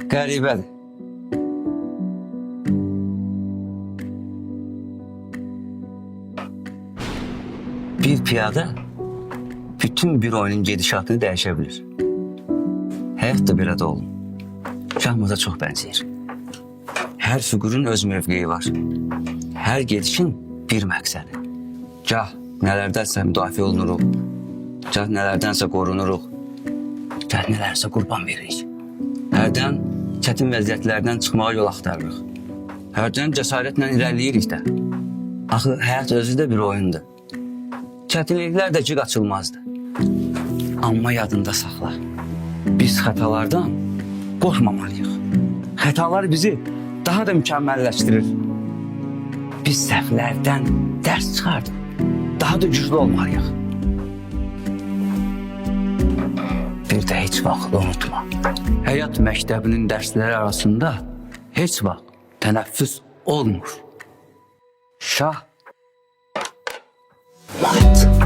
Qəribədir. Bir piyada bütün bir oyunun gedişatını dəyişə bilir. Həyat da belə də olun. Şahmata çox bənzəyir. Hər fiqurun öz mövqeyi var. Hər gedişin bir məqsədi. Gah nələrdənsə müdafiə olunuruq, gah nələrdənsə qorunuruq, gah nələrsə qurban veririk. Hərdən çətin vəziyyətlərdən çıxmağa yol axtarırıq. Hərdən cəsarətlə irəliləyirik də. Axı həyat özü də bir oyundur. Çətinliklər də ki qaçılmazdı. Amma yadında saxla. Biz xətalardan qorxmamalıyıq. Xətalar bizi daha da mükəmməlləşdirir. Biz səhvlərdən dərs çıxardıq. Daha da güclü olmalıyıq. Bir də heç vaxt unutma. Həyat məktəbinin dərsləri arasında heç vaxt tənəffüs olmur. Şah mat.